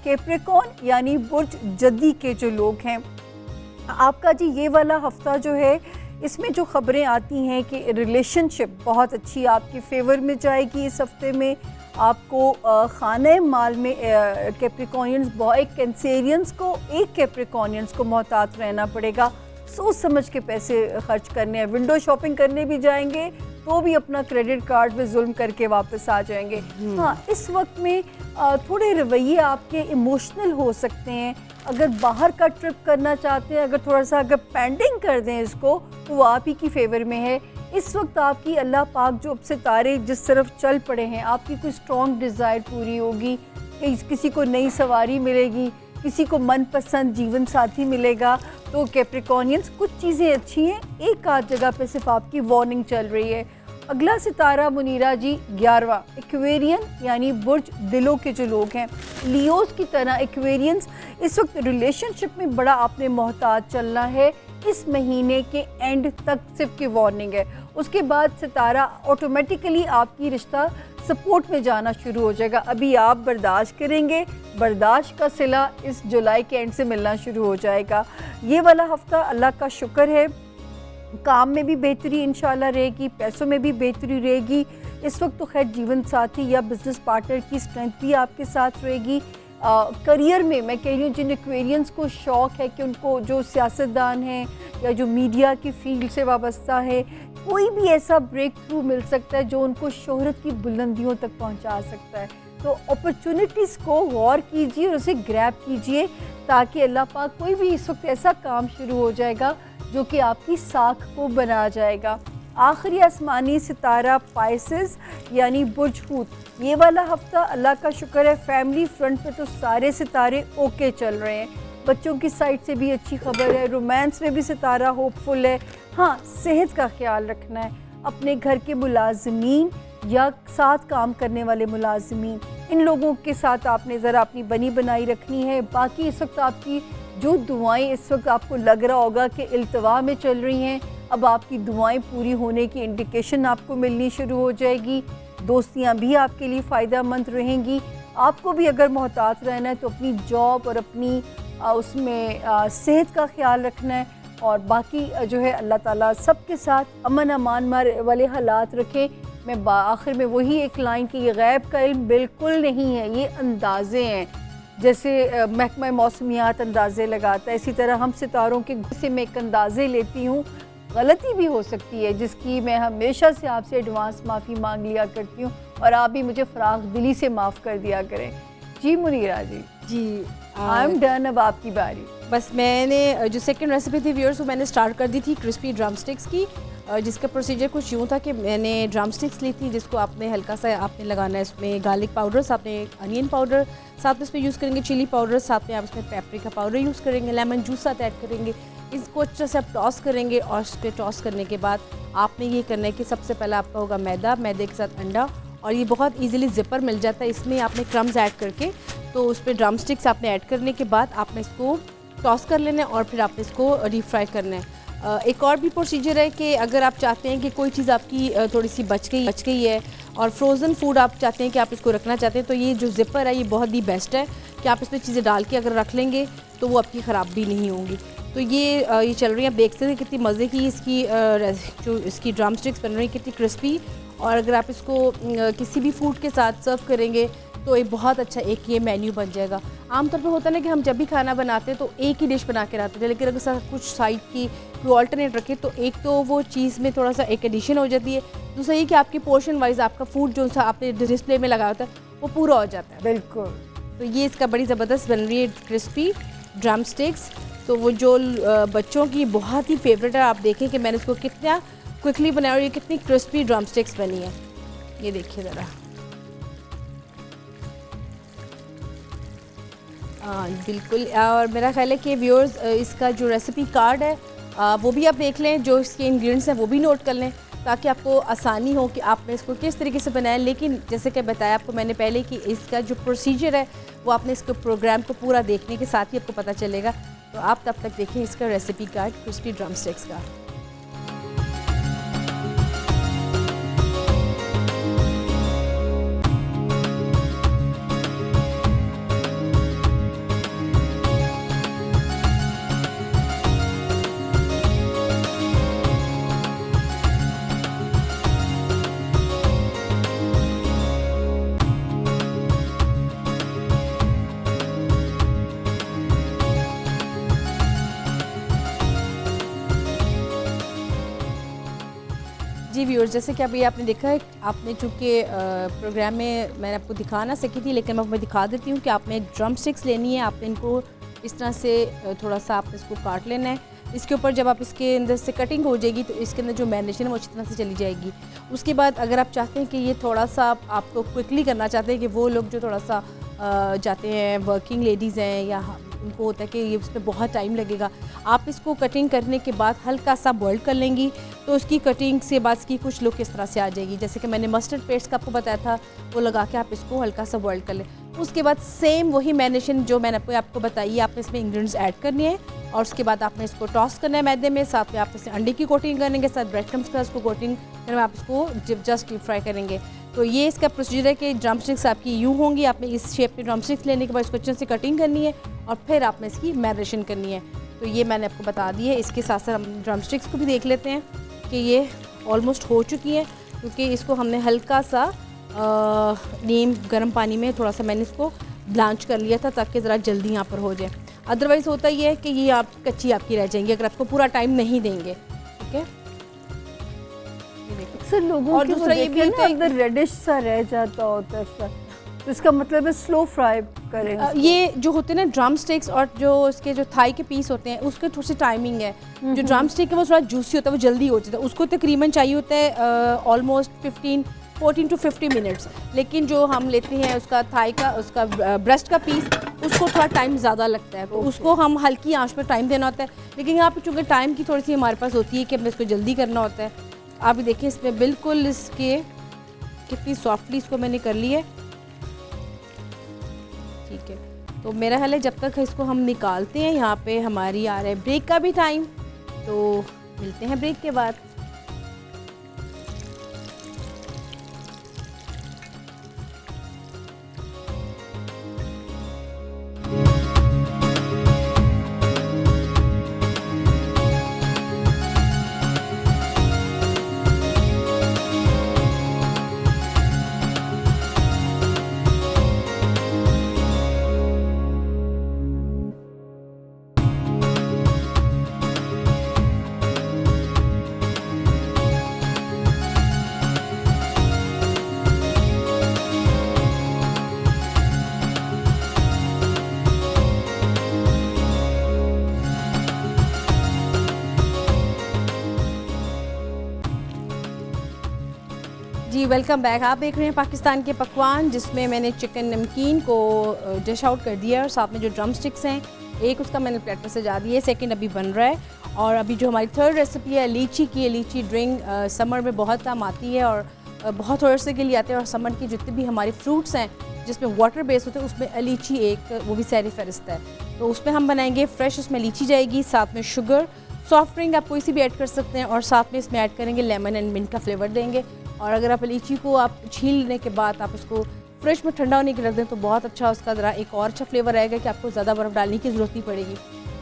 कैप्रिकॉर्न यानी बुर्ज जद्दी के जो लोग हैं, आपका जी ये वाला हफ्ता जो है इसमें जो ख़बरें आती हैं कि रिलेशनशिप बहुत अच्छी आपके फेवर में जाएगी। इस हफ्ते में आपको खाने माल में कैप्रिकॉर्नियंस एक कैंसेरियंस को एक कैप्रिकॉर्नियंस को मोहतात रहना पड़ेगा। सोच समझ के पैसे खर्च करने हैं। विंडो शॉपिंग करने भी जाएंगे तो भी अपना क्रेडिट कार्ड पे जुल्म करके वापस आ जाएंगे। हाँ, इस वक्त में थोड़े रवैये आपके इमोशनल हो सकते हैं। अगर बाहर का ट्रिप करना चाहते हैं, अगर थोड़ा सा अगर पेंडिंग कर दें इसको, तो वो आप ही की फेवर में है। इस वक्त आपकी अल्लाह पाक जो अब सितारे जिस तरफ चल पड़े हैं, आपकी कोई स्ट्रॉन्ग डिज़ायर पूरी होगी। किसी को नई सवारी मिलेगी, किसी को मनपसंद जीवन साथी मिलेगा। तो कैप्रिकॉर्नियंस कुछ चीज़ें अच्छी हैं, एक आध जगह पे सिर्फ आपकी वार्निंग चल रही है। अगला सितारा मुनीरा जी 11वां एक्वेरियन यानी बुर्ज दिलों के जो लोग हैं, लियोस की तरह एक्वेरियंस इस वक्त रिलेशनशिप में बड़ा आपने मोहताज चलना है। इस महीने के एंड तक सिर्फ की वार्निंग है। उसके बाद सितारा ऑटोमेटिकली आपकी रिश्ता सपोर्ट में जाना शुरू हो जाएगा। अभी आप बर्दाश्त करेंगे, बर्दाश्त का सिला इस जुलाई के एंड से मिलना शुरू हो जाएगा। ये वाला हफ्ता अल्लाह का शुक्र है, काम में भी बेहतरी इंशाल्लाह रहेगी, पैसों में भी बेहतरी रहेगी। इस वक्त तो खैर जीवन साथी या बिजनेस पार्टनर की स्ट्रेंथ भी आपके साथ रहेगी। करियर में मैं कह रही हूँ, जिन एक्वेरियंस को शौक़ है कि उनको जो सियासतदान हैं या जो मीडिया की फील्ड से वाबस्ता है, कोई भी ऐसा ब्रेक थ्रू मिल सकता है जो उनको शोहरत की बुलंदियों तक पहुँचा सकता है। तो अपॉर्चुनिटीज़ को गौर कीजिए और उसे ग्रैब कीजिए, ताकि अल्लाह पाक कोई भी इस वक्त ऐसा काम शुरू हो जाएगा जो कि आपकी साख को बना जाएगा। आखिरी आसमानी सितारा पाइसेस यानी बुर्ज हूत, ये वाला हफ्ता अल्लाह का शुक्र है फैमिली फ्रंट पे तो सारे सितारे ओके चल रहे हैं। बच्चों की साइड से भी अच्छी खबर है, रोमांस में भी सितारा होपफुल है। हाँ, सेहत का ख्याल रखना है। अपने घर के मुलाजमीन या साथ काम करने वाले मुलाजमीन, इन लोगों के साथ आपने ज़रा अपनी बनी बनाई रखनी है। बाकी इस वक्त आपकी जो दुआएं इस वक्त आपको लग रहा होगा कि इल्तवा में चल रही हैं, अब आपकी दुआएं पूरी होने की इंडिकेशन आपको मिलनी शुरू हो जाएगी। दोस्तियां भी आपके लिए फ़ायदा मंद रहेंगी। आपको भी अगर मोहतात रहना है तो अपनी जॉब और अपनी उसमें सेहत का ख्याल रखना है। और बाकी जो है अल्लाह ताला सबके साथ अमन अमान वाले हालात रखे। मैं आखिर में वही एक लाइन कि ये गैब का इल्म बिल्कुल नहीं है, ये अंदाज़े हैं। जैसे महकमा मौसमियात अंदाज़े लगाता है, इसी तरह हम सितारों के से मैं एक अंदाज़े लेती हूँ। गलती भी हो सकती है, जिसकी मैं हमेशा से आपसे एडवांस माफ़ी मांग लिया करती हूँ, और आप भी मुझे फ़राग दिली से माफ़ कर दिया करें। जी मुनीरा जी आई एम डन। अब आपकी बारी। बस मैंने जो सेकंड रेसिपी थी व्यूअर्स, वो मैंने स्टार्ट कर दी थी क्रिस्पी ड्रम स्टिक्स की, जिसका प्रोसीजर कुछ यूँ था कि मैंने ड्रम स्टिक्स ली थी, जिसको आपने हल्का सा आपने लगाना है इसमें गार्लिक पाउडर, साथ में अनियन पाउडर, साथ में इसमें यूज़ करेंगे चिली पाउडर, साथ में आप इसमें पेपरिका पाउडर यूज़ करेंगे, लेमन जूस साथ ऐड करेंगे। इसको अच्छे से आप टॉस करेंगे, और इसके टॉस करने के बाद आपने ये करना है कि सबसे पहले आपका होगा मैदा, मैदे के साथ अंडा, और ये बहुत इजीली ज़िपर मिल जाता है। इसमें आपने क्रम्स ऐड करके, तो उस पर ड्रम स्टिक्स आपने ऐड करने के बाद आपने इसको टॉस कर लेना है, और फिर आपने इसको डीप फ्राई करना है। एक और भी प्रोसीजर है कि अगर आप चाहते हैं कि कोई चीज़ आपकी थोड़ी सी बच गई है और फ्रोज़न फूड आप चाहते हैं कि आप इसको रखना चाहते हैं, तो ये जो ज़िपर है ये बहुत ही बेस्ट है कि आप इसमें चीज़ें डाल के अगर रख लेंगे तो वो आपकी ख़राब भी नहीं होंगी। तो ये चल रही है, आप देख सकते हैं कितनी मज़े की इसकी जो इसकी ड्रम स्टिक्स बन रही है, कितनी क्रिस्पी। और अगर आप इसको किसी भी फूड के साथ सर्व करेंगे तो एक बहुत अच्छा एक ये मेन्यू बन जाएगा। आमतौर पे होता है ना कि हम जब भी खाना बनाते हैं तो एक ही डिश बना के रखते थे, लेकिन अगर कुछ साइड की कोई ऑल्टरनेट रखें तो एक तो वो चीज़ में थोड़ा सा एक एडिशन हो जाती है, दूसरा ये कि आपकी पोर्शन वाइज आपका फूड जो सा आपने डिस्प्ले में लगाया होता है वो पूरा हो जाता है। बिल्कुल। तो ये इसका बड़ी ज़बरदस्त बन रही है क्रिस्पी ड्रम स्टिक्स। तो वो जो बच्चों की बहुत ही फेवरेट है, आप देखें कि मैंने इसको कितना क्विकली बनाया और ये कितनी क्रिस्पी ड्रम स्टिक्स बनी है। ये देखिए ज़रा, बिल्कुल। और मेरा ख्याल है कि व्यूअर्स इसका जो रेसिपी कार्ड है वो भी आप देख लें, जो इसके इंग्रेडिएंट्स हैं वो भी नोट कर लें, ताकि आपको आसानी हो कि आपने इसको किस तरीके से बनाएं। लेकिन जैसे कि बताया आपको मैंने पहले कि इसका जो प्रोसीजर है वो आपने इसके प्रोग्राम को पूरा देखने के साथ ही आपको पता चलेगा। तो आप तब तक देखें इसका recipe card crispy drum sticks का। जी व्यूअर्स, जैसे कि अभी आपने देखा है, आपने चूँकि प्रोग्राम में मैंने आपको दिखा ना सकी थी, लेकिन मैं आपको दिखा देती हूँ कि आपने ड्रम स्टिक्स लेनी है। आपने इनको इस तरह से थोड़ा सा आपने इसको काट लेना है। इसके ऊपर जब आप इसके अंदर से कटिंग हो जाएगी तो इसके अंदर जो मैरिनेशन है वो अच्छी तरह से चली जाएगी। उसके बाद अगर आप चाहते हैं कि ये थोड़ा सा आपको क्विकली करना चाहते हैं, कि वो लोग जो थोड़ा सा जाते हैं, वर्किंग लेडीज़ हैं, या उनको होता है कि ये उसमें बहुत टाइम लगेगा, आप इसको कटिंग करने के बाद हल्का सा बॉईल कर लेंगी तो उसकी कटिंग से बाद की कुछ लुक इस तरह से आ जाएगी। जैसे कि मैंने मस्टर्ड पेस्ट का आपको बताया था, वो लगा के आप इसको हल्का सा बॉईल कर लें। उसके बाद सेम वही मैरिनेशन जो मैंने आपको बताई, आपने इसमें इंग्रेडिएंट्स ऐड करनी है और उसके बाद आपने इसको टॉस करना है मैदे में। साथ में आप इसे अंडे की कोटिंग करेंगे, साथ ब्रेड क्रम्स का इसको कोटिंग करके आप इसको जस्ट डीप फ्राई करेंगे। तो ये इसका प्रोसीजर है कि ड्रम स्टिक्स आपकी यूँ होंगी, आपने इस शेप में ड्रम स्टिक्स लेने के बाद इसको अच्छे से कटिंग करनी है और फिर आपने इसकी मैरिनेशन करनी है। तो ये मैंने आपको बता दी है। इसके साथ साथ हम ड्रम स्टिक्स को भी देख लेते हैं कि ये ऑलमोस्ट हो चुकी है, क्योंकि इसको हमने हल्का सा नीम गर्म पानी में थोड़ा सा मैंने इसको ब्लांच कर लिया था ताकि ज़रा जल्दी यहाँ पर हो जाए। अदरवाइज़ होता ये है कि ये आप कच्ची आपकी रह जाएंगी अगर आपको पूरा टाइम नहीं देंगे। ठीक है, अक्सर लोगों और के दूसरा ये भी होता है अंदर रेडिश सा रह जाता होता है सर, तो इसका मतलब है स्लो फ्राई करें इसको। ये जो होते हैं ना ड्रम स्टिक्स और जो इसके जो थाई के पीस होते हैं उसके थोड़ी सी टाइमिंग है। जो ड्रम स्टिक है वो थोड़ा जूसी होता है, वो जल्दी हो जाता है, उसको तकरीबन चाहिए होता है ऑलमोस्ट 14 to 50 मिनट्स। लेकिन जो हम लेते हैं उसका थाई का, उसका ब्रेस्ट का पीस, उसको थोड़ा टाइम ज़्यादा लगता है, तो उसको हम हल्की आंच पर टाइम देना होता है। लेकिन यहाँ पे चूँकि टाइम की थोड़ी सी हमारे पास होती है कि हमें इसको जल्दी करना होता है। आप भी देखिए इसमें बिल्कुल इसके कितनी सॉफ्टली इसको मैंने कर ली है। ठीक है, तो मेरा ख्याल है जब तक इसको हम निकालते हैं, यहाँ पे हमारी आ रहा है ब्रेक का भी टाइम, तो मिलते हैं ब्रेक के बाद। जी वेलकम बैक। आप देख रहे हैं पाकिस्तान के पकवान, जिसमें मैंने चिकन नमकीन को डिश आउट कर दिया और साथ में जो ड्रम स्टिक्स हैं, एक उसका मैंने प्लेटर सजा दिया, सेकंड अभी बन रहा है। और अभी जो हमारी थर्ड रेसिपी है लीची की, लीची ड्रिंक समर में बहुत काम आती है और बहुत अरसे के लिए आते हैं। और समर की जितने भी हमारे फ्रूट्स हैं जिसमें वाटर बेस होते हैं, उसमें लीची एक वो भी सैर फहरिस्त है। तो उसमें हम बनाएंगे फ्रेश, उसमें लीची जाएगी, साथ में शुगर, सॉफ्ट ड्रिंक आप कोई सी भी ऐड कर सकते हैं, और साथ में इसमें ऐड करेंगे लेमन एंड मिंट का फ्लेवर देंगे। और अगर आप लीची को आप छीलने के बाद आप उसको फ्रिज में ठंडा होने के रख दें तो बहुत अच्छा उसका ज़रा एक और अच्छा फ्लेवर आएगा कि आपको ज़्यादा बर्फ़ डालने की ज़रूरत नहीं पड़ेगी।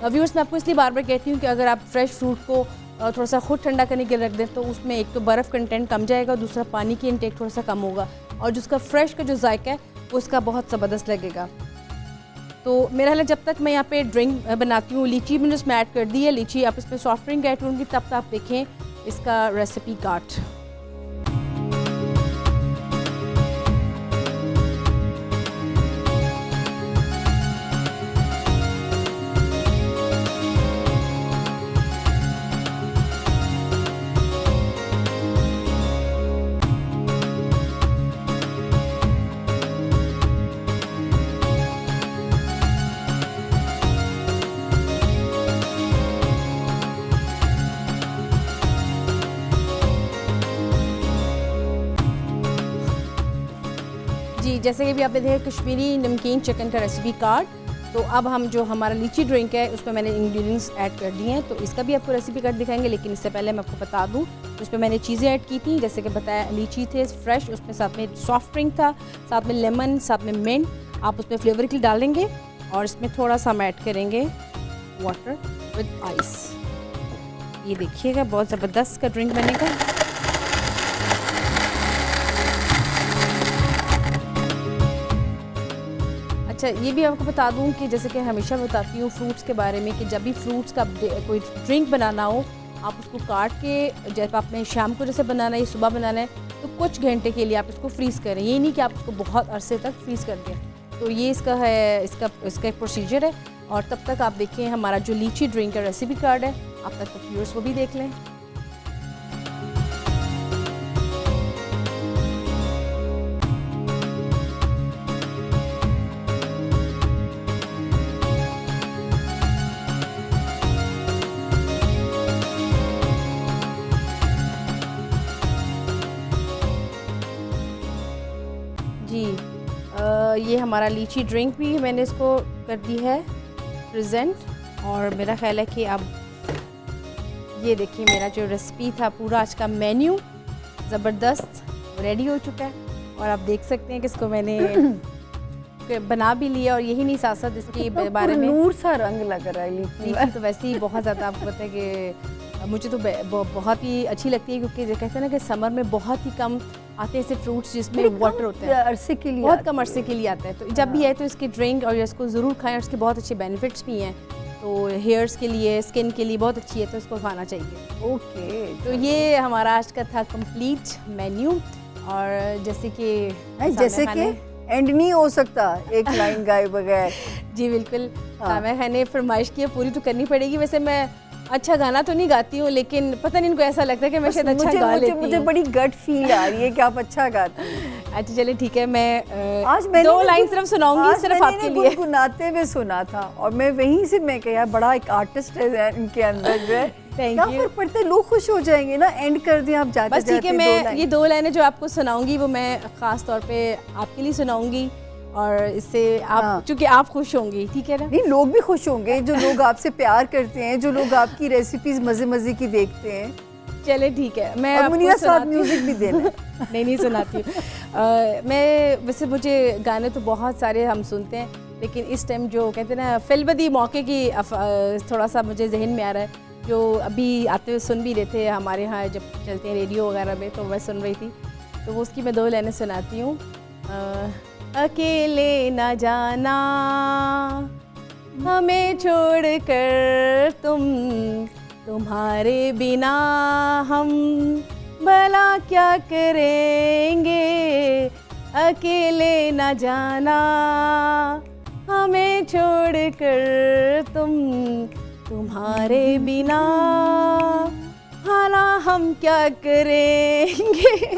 व्यूअर्स, मैं आपको इसलिए बार बार कहती हूँ कि अगर आप फ्रेश फ्रूट को थोड़ा सा खुद ठंडा करने के रख दें तो उसमें एक तो बर्फ़ कंटेंट कम जाएगा, दूसरा पानी की इनटेक थोड़ा सा कम होगा, और जिसका फ्रेश का जो जायका है वो उसका बहुत ज़बरदस्त लगेगा। तो मेरा हाल जब तक मैं यहाँ पे ड्रिंक बनाती हूँ, लीची मैंने इसमें ऐड कर दी है, लीची आप इसमें सॉफ्ट ड्रिंक ऐड करूँगी, तब तक आप देखें इसका रेसिपी कार्ड। जी, जैसे कि भी आपने देखा कश्मीरी नमकीन चिकन का रेसिपी कार्ड, तो अब हम जो हमारा लीची ड्रिंक है उसमें मैंने इंग्रेडिएंट्स ऐड कर दिए हैं, तो इसका भी आपको रेसिपी कार्ड दिखाएंगे। लेकिन इससे पहले मैं आपको बता दूं, उसमें मैंने चीज़ें ऐड की थी, जैसे कि बताया लीची थे फ्रेश, उसमें साथ में सॉफ्ट ड्रिंक था, साथ में लेमन, साथ में मिंट, आप उसमें फ्लेवर के लिए डालेंगे। और इसमें थोड़ा सा हम ऐड करेंगे वाटर विद आइस। ये देखिएगा बहुत ज़बरदस्त का ड्रिंक बनेगा। अच्छा, ये भी आपको बता दूं कि जैसे कि हमेशा बताती हूँ फ्रूट्स के बारे में कि जब भी फ्रूट्स का कोई ड्रिंक बनाना हो, आप उसको काट के, जब आपने शाम को जैसे बनाना है या सुबह बनाना है, तो कुछ घंटे के लिए आप इसको फ्रीज़ करें। ये नहीं कि आप उसको बहुत अरसे तक फ्रीज़ कर दें। तो ये इसका है, इसका एक प्रोसीजर है। और तब तक आप देखें हमारा जो लीची ड्रिंक का रेसिपी कार्ड है, आप तक तो व्यूअर्स वो भी देख लें। जी, ये हमारा लीची ड्रिंक भी मैंने इसको कर दी है प्रेजेंट। और मेरा ख्याल है कि अब ये देखिए मेरा जो रेसिपी था, पूरा आज का मेन्यू ज़बरदस्त रेडी हो चुका है। और आप देख सकते हैं कि इसको मैंने बना भी लिया। और यही नहीं, साथ साथ इसके बारे में नूर सा रंग लग रहा है लीची तो वैसे ही बहुत ज़्यादा, आपको पता है कि मुझे तो बहुत ही अच्छी लगती है, क्योंकि कहते हैं ना कि समर में बहुत ही कम आते हैं ऐसे फ्रूट्स जिसमें वाटर होता है, अरसे के लिए बहुत कम अरसे के लिए आता है। तो जब भी आए तो इसकी ड्रिंक और इसको ज़रूर खाएं। और इसके बहुत अच्छे बेनिफिट्स भी हैं, तो हेयर्स के लिए, स्किन के लिए बहुत अच्छी है, तो इसको खाना चाहिए। ओके, तो ये हमारा आज का था कंप्लीट मेन्यू। और जैसे कि एंड नहीं हो सकता एक लाइन गाए बगैर। जी बिल्कुल, सामिया खान ने फरमाइश की, पूरी तो करनी पड़ेगी। वैसे मैं अच्छा गाना तो नहीं गाती हूँ, लेकिन पता नहीं इनको ऐसा लगता है कि मैं शायद अच्छा गा लेती हूँ। मुझे बड़ी गट फील आ रही है कि आप अच्छा गाती हैं। अच्छा चलिए ठीक है, मैं आज मैंने 2 लाइन सिर्फ सुनाऊंगी, सिर्फ आपके लिए। गुनगुनाते हुए सुना था और मैं वहीं से मैं कहा बड़ा एक आर्टिस्ट है इनके अंदर जो है। Thank you. फर्क पड़ता है, लोग खुश हो जाएंगे ना। एंड कर दें आप जाते बस ठीक है, मैं ये 2 लाइनें जो आपको सुनाऊंगी वो मैं ख़ास तौर पे आपके लिए सुनाऊंगी, और इससे आप चूँकि आप खुश होंगी, ठीक है ना? नहीं, लोग भी खुश होंगे, जो लोग आपसे प्यार करते हैं, जो लोग आपकी रेसिपीज मज़े मज़े की देखते हैं। चले ठीक है, मैं और मुनीरा साथ म्यूजिक भी देना। नहीं सुनाती हूँ। मैं वैसे मुझे गाने तो बहुत सारे हम सुनते हैं, लेकिन इस टाइम जो कहते हैं ना फिल्मदी मौके की थोड़ा सा मुझे जहन में आ रहा है, जो अभी आते हुए सुन भी रहे थे हमारे यहाँ जब चलते हैं रेडियो वगैरह में, तो मैं सुन रही थी, तो वो उसकी मैं 2 लाइनें सुनाती हूँ। अकेले न जाना हमें छोड़कर तुम, तुम्हारे बिना हम भला क्या करेंगे। अकेले न जाना हमें छोड़कर तुम, तुम्हारे बिना भला हम क्या करेंगे।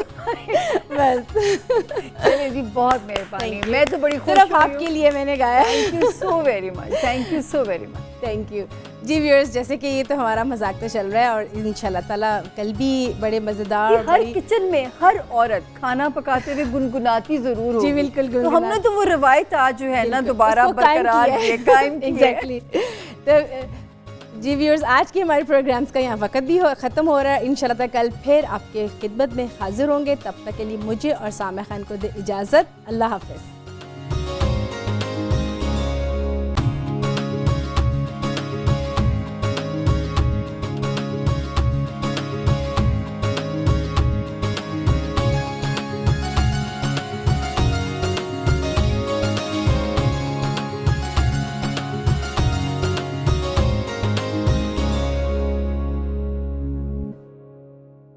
बस चलिए जी, बहुत मेहरबानी, मैं तो बड़ी खुश सिर्फ आपके लिए मैंने गाया। Thank you so very much, thank you so very much. Thank you जी व्यूअर्स। जैसे कि ये तो हमारा मजाक तो चल रहा है, और इंशाल्लाह ताला कल भी बड़े मज़ेदार। हर किचन में हर औरत खाना पकाते हुए गुनगुनाती जरूर होगी। जी बिल्कुल, तो हमने तो वो रवायत आज जो है ना दोबारा बरकरार कायम की है। एग्जैक्टली। तो जी व्यूअर्स, आज के हमारे प्रोग्राम्स का यहाँ वक्त भी ख़त्म हो रहा है। इंशाल्लाह कल फिर आपके खिदमत में हाजिर होंगे। तब तक के लिए मुझे और सामिया खान को दे इजाज़त। अल्लाह हाफ़िज़।